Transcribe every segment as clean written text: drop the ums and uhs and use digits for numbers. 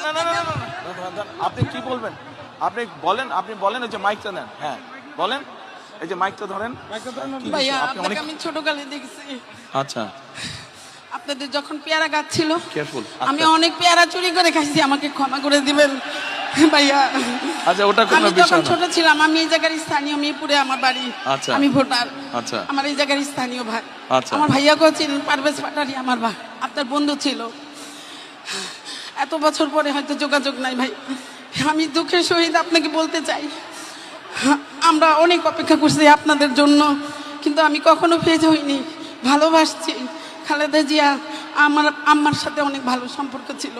না না না না না, আপনি কি বলবেন? আপনি বলেন এই যে মাইকটা নেন। হ্যাঁ বলেন, এই যে মাইকটা ধরেন। কি ভাইয়া বিষয়? আপনি আপনাকে আমি ছোটকালে দেখেছি, আচ্ছা আপনাদের যখন পেয়ারা গাছ ছিল কেয়ারফুল। আমি অনেক পেয়ারা চুরি করে খাইছি, আমাকে ক্ষমা করে দিবেন ভাইয়া। আচ্ছা ওটা কোনো আমি বিষয় যখন না। ছোট ছিলাম, আমি এই জায়গার স্থানীয়, মিরপুরে আমার বাড়ি। আচ্ছা। আমি ভোটার। আচ্ছা আমার এই জায়গার স্থানীয় ভাই। আচ্ছা। আমার ভাইয়াকেও চিনেন, পারভেজ পাটারি আমার ভাই, আপনার বন্ধু ছিল। এত বছর পরে হয়তো যোগাযোগ নাই ভাই। আমি দুঃখের সহিত আপনাকে বলতে চাই, আমরা অনেক অপেক্ষা করছি আপনাদের জন্য, কিন্তু আমি কখনো ফেজ হইনি, ভালোবাসছি। খালেদা জিয়া আমার আম্মার সাথে অনেক ভালো সম্পর্ক ছিল।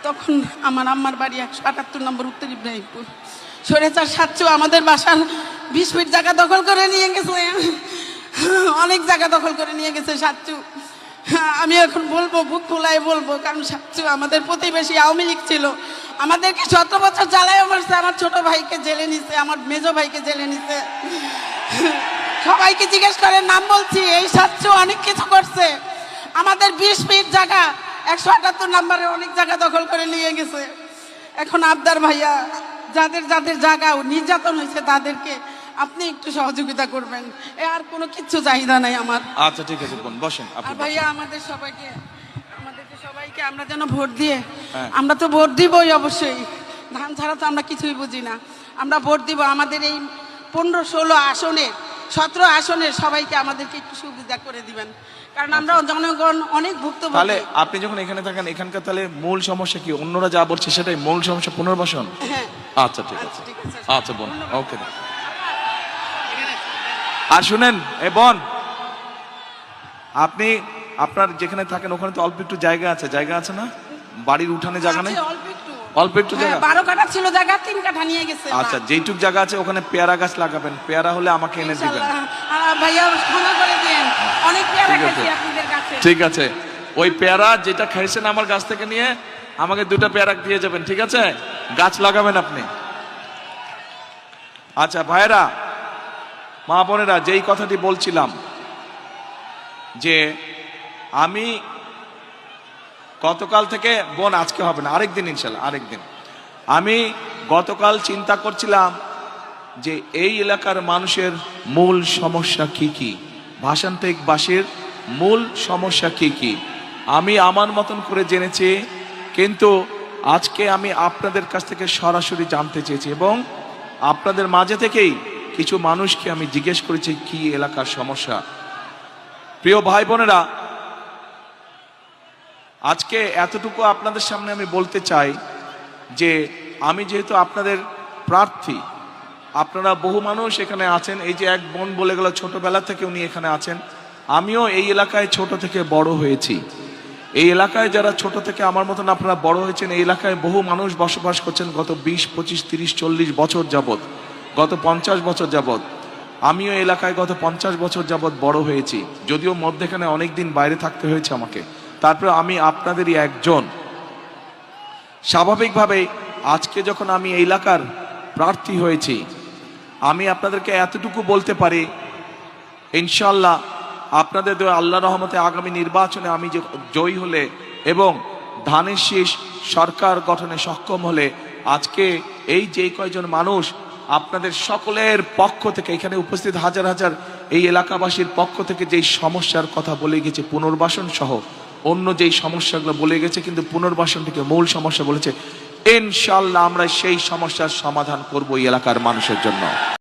তখন আমার আম্মার বাড়ি 178 নম্বর উত্তর ইব্রাহিমপুর। স্বৈরাচার সাচ্চু আমাদের বাসার 20 ফিট জায়গা দখল করে নিয়ে গেছে, অনেক জায়গা দখল করে নিয়ে গেছে সাচ্চু। আমি এখন বলবো, বুক ফুলায় বলবো, কারণ সাচ্চু আমাদের প্রতিবেশী, আওয়ামী লীগ ছিল, আমাদেরকে 17 বছর জ্বালায় মারছে। আমার ছোট ভাইকে জেলে নিছে, আমার মেজো ভাইকে জেলে নিছে। সবাইকে জিজ্ঞেস করে, নাম বলছি, এই সাচ্চু অনেক কিছু করছে। আমাদের 20 ফিট জায়গা 178 নম্বরে অনেক জায়গা দখল করে নিয়ে গেছে। এখন আবদার ভাইয়া, যাদের যাদের জায়গা নির্যাতন হয়েছে তাদেরকে আপনি একটু সহযোগিতা করবেন, আর কোনো কিচ্ছু চাহিদা নাই আমার। আচ্ছা ঠিক আছে বোন, বসেন আপনি আর ভাইয়া আমাদেরকে সবাইকে আমরা যেন ভোট দিয়ে, হ্যাঁ। আমরা তো ভোট দিবই অবশ্যই, ধান ছাড়া তো আমরা কিছুই বুঝি না। আমরা ভোট দিব, আমাদের এই 15-16 আসনের 17 আসনের সবাইকে আমাদেরকে একটু সুবিধা করে দিবেন, কারণ আমরা জনগণ অনেক ভুক্তভোগী। তাহলে আপনি যখন এখানে থাকেন, এখানকার তাহলে মূল সমস্যা কি? অন্যরা যা বলছে সেটাই মূল সমস্যা, পুনর্বাসন? হ্যাঁ আচ্ছা ঠিক আছে। ঠিক আছে। আচ্ছা বোন, ওকে। আর শুনেন এ বোন, আপনি আপনার যেখানে থাকেন ওখানে তো অল্প একটু জায়গা আছে না? বাড়ির উঠানে জায়গা নেই? আছে, অল্প একটু জায়গা। 12 কাঠা ছিল জায়গা, 3 কাঠা নিয়ে গেছে। আচ্ছা যেইটুক জায়গা আছে ওখানে পেয়ারা গাছ লাগাবেন, পেয়ারা হলে আমাকে এনে দিবেন। ইনশাআল্লাহ। ভাইয়া ক্ষমা করে দিন, অনেক পেয়ারা ঠিক আছে। খাইছি আপনাদের কাছে। ঠিক আছে, ওই পেয়ারা যেটা খাইছেন আমার গাছ থেকে নিয়ে আমাকে 2টা পেয়ারা দিয়ে যাবেন, ঠিক আছে? গাছ লাগাবেন আপনি। আচ্ছা ভাইরা, মা বোনেরা, যেই কথাটি বলছিলাম যে আমি গতকাল থেকে, বোন আজকে হবে না, আরেকদিন ইনশাল্লাহ, আরেকদিন। আমি গতকাল চিন্তা করছিলাম যে এই এলাকার মানুষের মূল সমস্যা কি কি, ভাষান্তিকবাসীর মূল সমস্যা কি কি আমি আমার মতন করে জেনেছি, কিন্তু আজকে আমি আপনাদের কাছ থেকে সরাসরি জানতে চেয়েছি এবং আপনাদের মাঝে থেকেই কিছু মানুষকে আমি জিজ্ঞেস করেছি কি এলাকার সমস্যা। প্রিয় ভাই বোনেরা, আজকে এতটুকু আপনাদের সামনে আমি বলতে চাই যে আমি যেহেতু আপনাদের প্রার্থী, আপনারা বহু মানুষ এখানে আছেন, এই যে এক বোন বলে গেল ছোটবেলা থেকে উনি এখানে আছেন, আমিও এই এলাকায় ছোট থেকে বড় হয়েছি। এই এলাকায় যারা ছোট থেকে আমার মতন আপনারা বড় হয়েছেন, এই এলাকায় বহু মানুষ বসবাস করছেন গত 20, 25, 30, 40 বছর যাবৎ, গত 50 বছর যাবৎ। আমিও এলাকায় গত 50 বছর যাবৎ বড় হয়েছি, যদিও মধ্যেখানে অনেক দিন বাইরে থাকতে হয়েছে আমাকে, তারপরে আমি আপনাদেরই একজন। স্বাভাবিকভাবে আজকে যখন আমি এই এলাকার প্রার্থী হয়েছি, আমি আপনাদেরকে এতটুকু বলতে পারি, ইনশাল্লাহ আপনাদের আল্লাহ রহমতে আগামী নির্বাচনে আমি জয়ী হলে এবং ধানের শীষ সরকার গঠনে সক্ষম হলে, আজকে এই যে কয়জন মানুষ আপনাদের সকলের পক্ষ থেকে, এখানে উপস্থিত হাজার হাজার এই এলাকাবাসীর পক্ষ থেকে যেই সমস্যার কথা বলে গেছে, পুনর্বাসন সহ অন্য যেই সমস্যাগুলো বলে গেছে, কিন্তু পুনর্বাসন থেকে মূল সমস্যা বলেছে, ইনশাল্লাহ আমরা সেই সমস্যার সমাধান করব এই এলাকার মানুষের জন্য।